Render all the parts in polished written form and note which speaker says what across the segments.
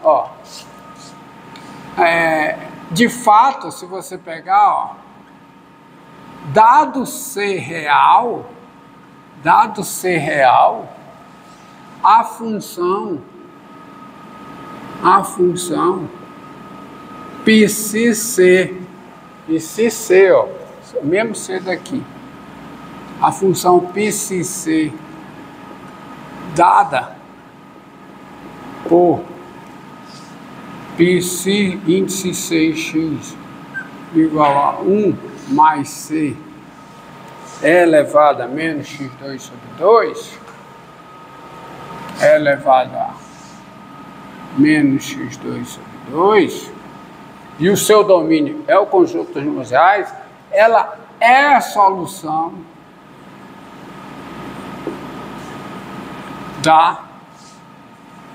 Speaker 1: Ó, de fato, se você pegar, ó, dado ser real, a função psi c, ó, mesmo C daqui, a função psi c dada por psi índice 6x igual a 1 mais c elevado a menos x2 sobre 2, elevado a menos x2 sobre 2, e o seu domínio é o conjunto dos números reais, ela é a solução da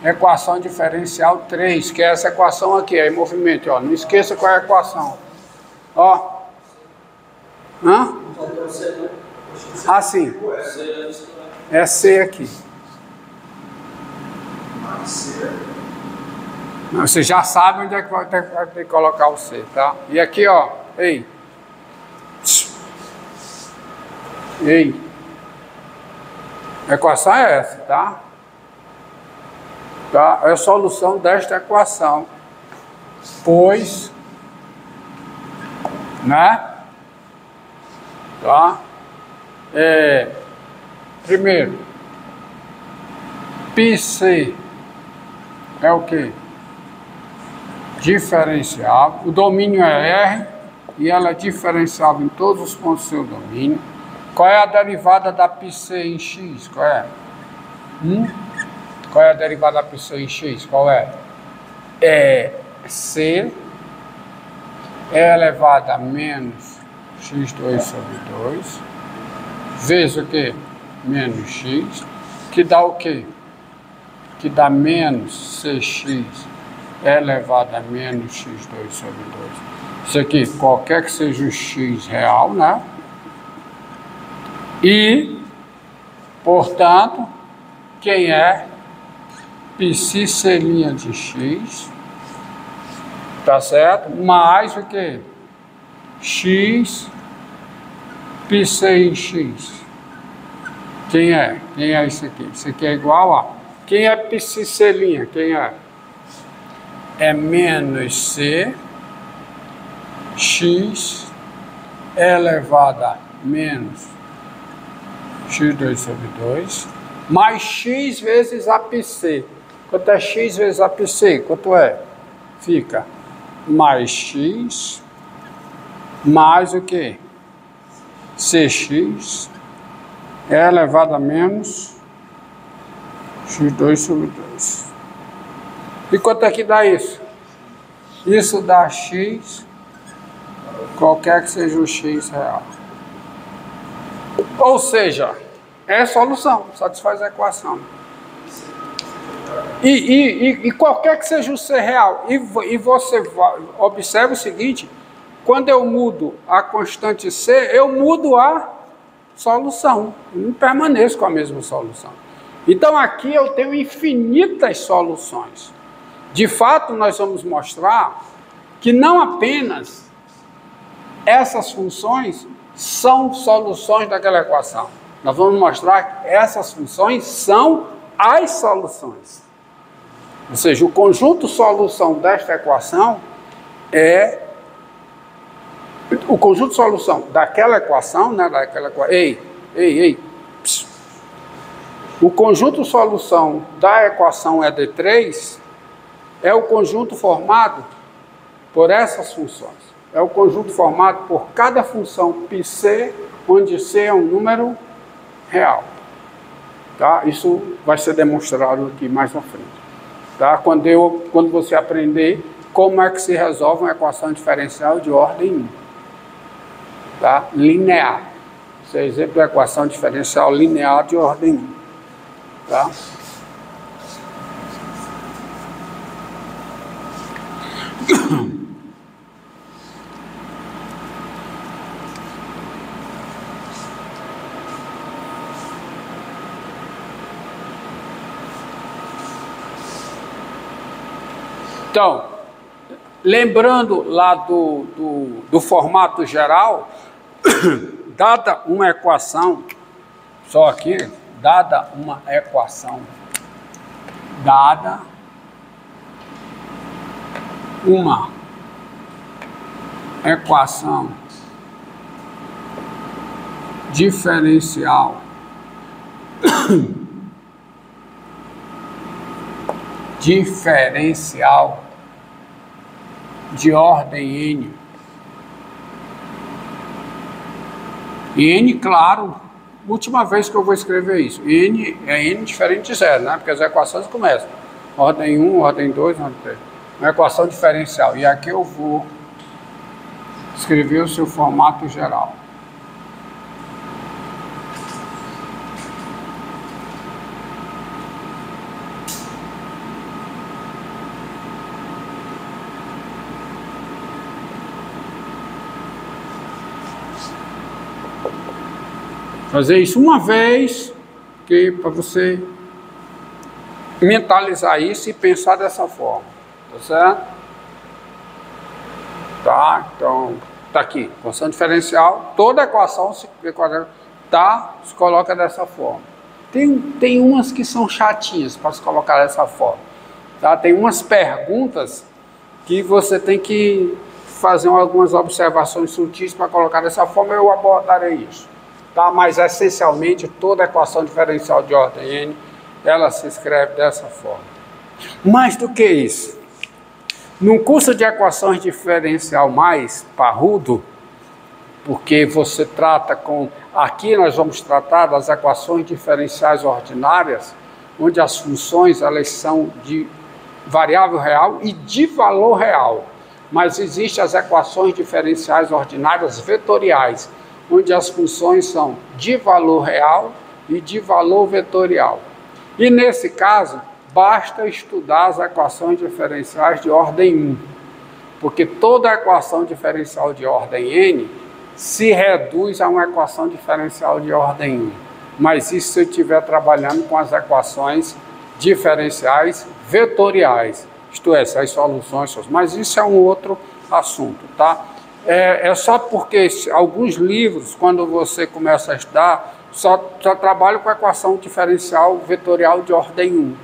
Speaker 1: equação diferencial 3, que é essa equação aqui, é em movimento, ó. Não esqueça qual é a equação. Ó. Assim. É C aqui. Você já sabe onde é que vai ter que colocar o C, tá? E aqui, ó. Ei. A equação é essa, tá? Tá? É a solução desta equação. Pois, né? Tá? Primeiro, πc é o quê? Diferenciável. O domínio é R e ela é diferenciável em todos os pontos do seu domínio. Qual é a derivada da πc em x? Qual é? Qual é a derivada da πc em x? Qual é? É C elevado a menos x2 sobre 2 vezes o quê? Menos x, que dá o quê? Que dá menos cx elevado a menos x2 sobre 2. Isso aqui, qualquer que seja o x real, né? E, portanto, quem é psi c' de x, tá certo? Mais o que? X psi em x. Quem é? Quem é isso aqui? Isso aqui é igual a... Quem é psi c'? Quem é? É menos c x elevado a menos x2 sobre 2 mais x vezes a pc. Quanto é x vezes a pc? Quanto é? Fica mais x mais o que? Cx elevado a menos x2 sobre 2. E quanto é que dá isso? Isso dá x, qualquer que seja o x real. Ou seja, é solução, satisfaz a equação. E qualquer que seja o C real. E você observa o seguinte, quando eu mudo a constante C, eu mudo a solução. Não permaneço com a mesma solução. Então aqui eu tenho infinitas soluções. De fato, nós vamos mostrar que não apenas essas funções são soluções daquela equação. Nós vamos mostrar que essas funções são as soluções. Ou seja, o conjunto solução desta equação é o conjunto solução daquela equação, né? O conjunto solução da equação ED3 é o conjunto formado por essas funções. É o conjunto formado por cada função πc, onde C é um número real. Tá? Isso vai ser demonstrado aqui mais à frente. Tá? Quando você aprender como é que se resolve uma equação diferencial de ordem 1. Tá? Linear. Esse é exemplo da equação diferencial linear de ordem 1. Tá? Então, lembrando lá do formato geral, dada uma equação, só aqui, dada uma equação, dada uma equação diferencial de ordem n. E n, claro, última vez que eu vou escrever isso. N é n diferente de zero, né? Porque as equações começam. Ordem 1, ordem 2, ordem 3. Uma equação diferencial. E aqui eu vou escrever o seu formato geral. Fazer isso uma vez, que para você mentalizar isso e pensar dessa forma, tá certo? Tá, então, tá aqui, equação diferencial, toda equação se coloca dessa forma. Tem umas que são chatinhas para se colocar dessa forma, tá? Tem umas perguntas que você tem que fazer algumas observações sutis para colocar dessa forma, eu abordarei isso. Tá? Mas essencialmente toda equação diferencial de ordem n, ela se escreve dessa forma. Mais do que isso, num curso de equações diferencial mais parrudo, porque você trata com, aqui nós vamos tratar das equações diferenciais ordinárias, onde as funções elas são de variável real e de valor real, mas existem as equações diferenciais ordinárias vetoriais, onde as funções são de valor real e de valor vetorial. E nesse caso, basta estudar as equações diferenciais de ordem 1, porque toda equação diferencial de ordem n se reduz a uma equação diferencial de ordem 1. Mas isso se eu estiver trabalhando com as equações diferenciais vetoriais, isto é, as soluções, mas isso é um outro assunto, tá? É só porque alguns livros, quando você começa a estudar, só trabalham com a equação diferencial vetorial de ordem 1.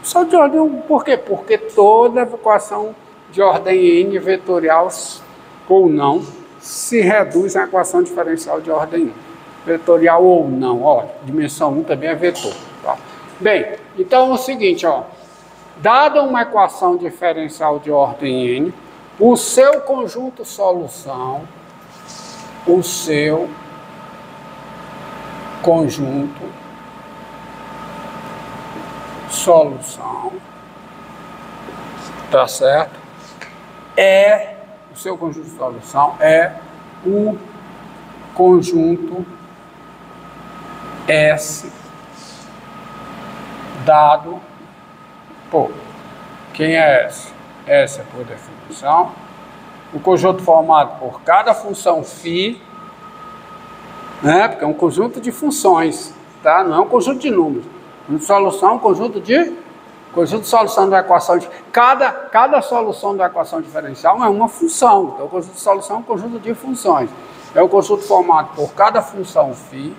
Speaker 1: Só de ordem 1, por quê? Porque toda equação de ordem n vetorial ou não se reduz à equação diferencial de ordem 1. Vetorial ou não, ó, dimensão 1 também é vetor. Tá? Bem, então é o seguinte, ó, dada uma equação diferencial de ordem n, o seu conjunto solução, tá certo? O seu conjunto de solução é o conjunto S dado por, quem é S? S é por definição, o conjunto formado por cada função φ, né? Porque é um conjunto de funções, tá? Não é um conjunto de números. Conjunto de solução é um conjunto de solução da equação de cada solução da equação diferencial é uma função. Então, o conjunto de solução é um conjunto de funções. É um conjunto formado por cada função φ,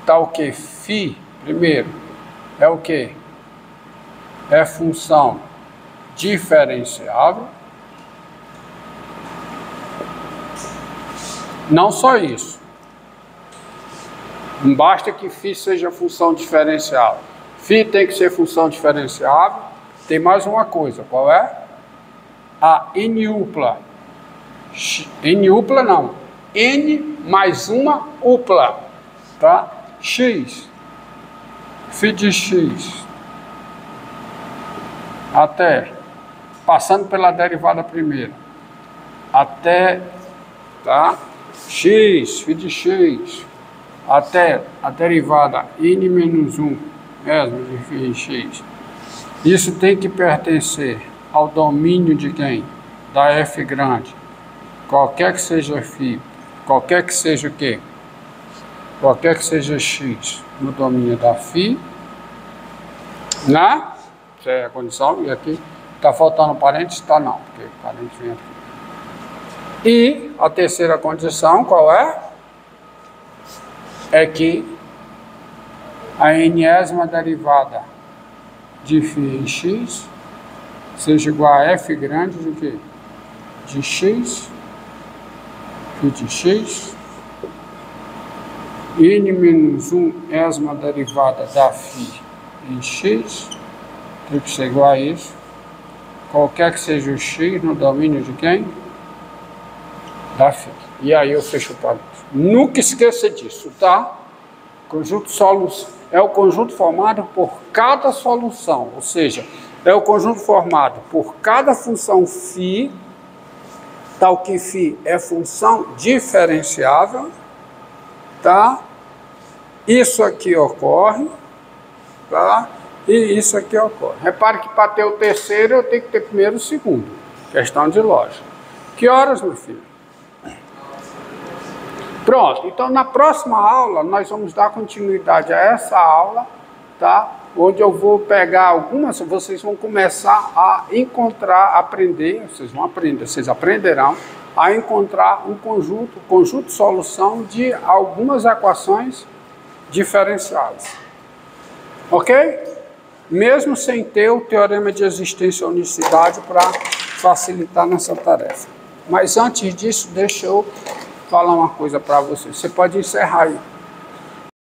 Speaker 1: tá o que? Φ, primeiro, é o que? É função diferenciável. Não só isso. Não basta que φ seja função diferenciável. Φ tem que ser função diferenciável. Tem mais uma coisa, qual é? A n-upla. N-upla não. N mais uma upla. Tá? X. Φ de x. Até, passando pela derivada primeira. Até, tá? X, φ de x. Até a derivada n menos 1, mesmo de φ de x. Isso tem que pertencer ao domínio de quem? Da f grande. Qualquer que seja φ, qualquer que seja o quê? Qualquer que seja x no domínio da φ, né? Essa é a condição, e aqui. Está faltando parênteses? Está não, porque parênteses vem aqui. E a terceira condição, qual é? É que a enésima derivada de φ em x seja igual a f grande de quê? De x, φ de x, n menos 1 ésima derivada da φ em x, tem que ser igual a isso, qualquer que seja o x no domínio de quem? Da φ. E aí eu fecho o parênteses. Nunca esqueça disso, tá? Conjunto solução é o conjunto formado por cada solução, ou seja, é o conjunto formado por cada função φ, tal que φ é função diferenciável, tá? Isso aqui ocorre, tá? E isso aqui ocorre. Repare que para ter o terceiro eu tenho que ter primeiro e o segundo. Questão de lógica. Que horas, meu filho? Pronto, então na próxima aula nós vamos dar continuidade a essa aula, tá? Onde eu vou pegar algumas, vocês vão começar a encontrar, aprender, vocês aprenderão a encontrar um conjunto de solução de algumas equações diferenciais. Ok? Mesmo sem ter o teorema de existência e unicidade para facilitar nessa tarefa. Mas antes disso, deixa eu falar uma coisa para você. Você pode encerrar aí.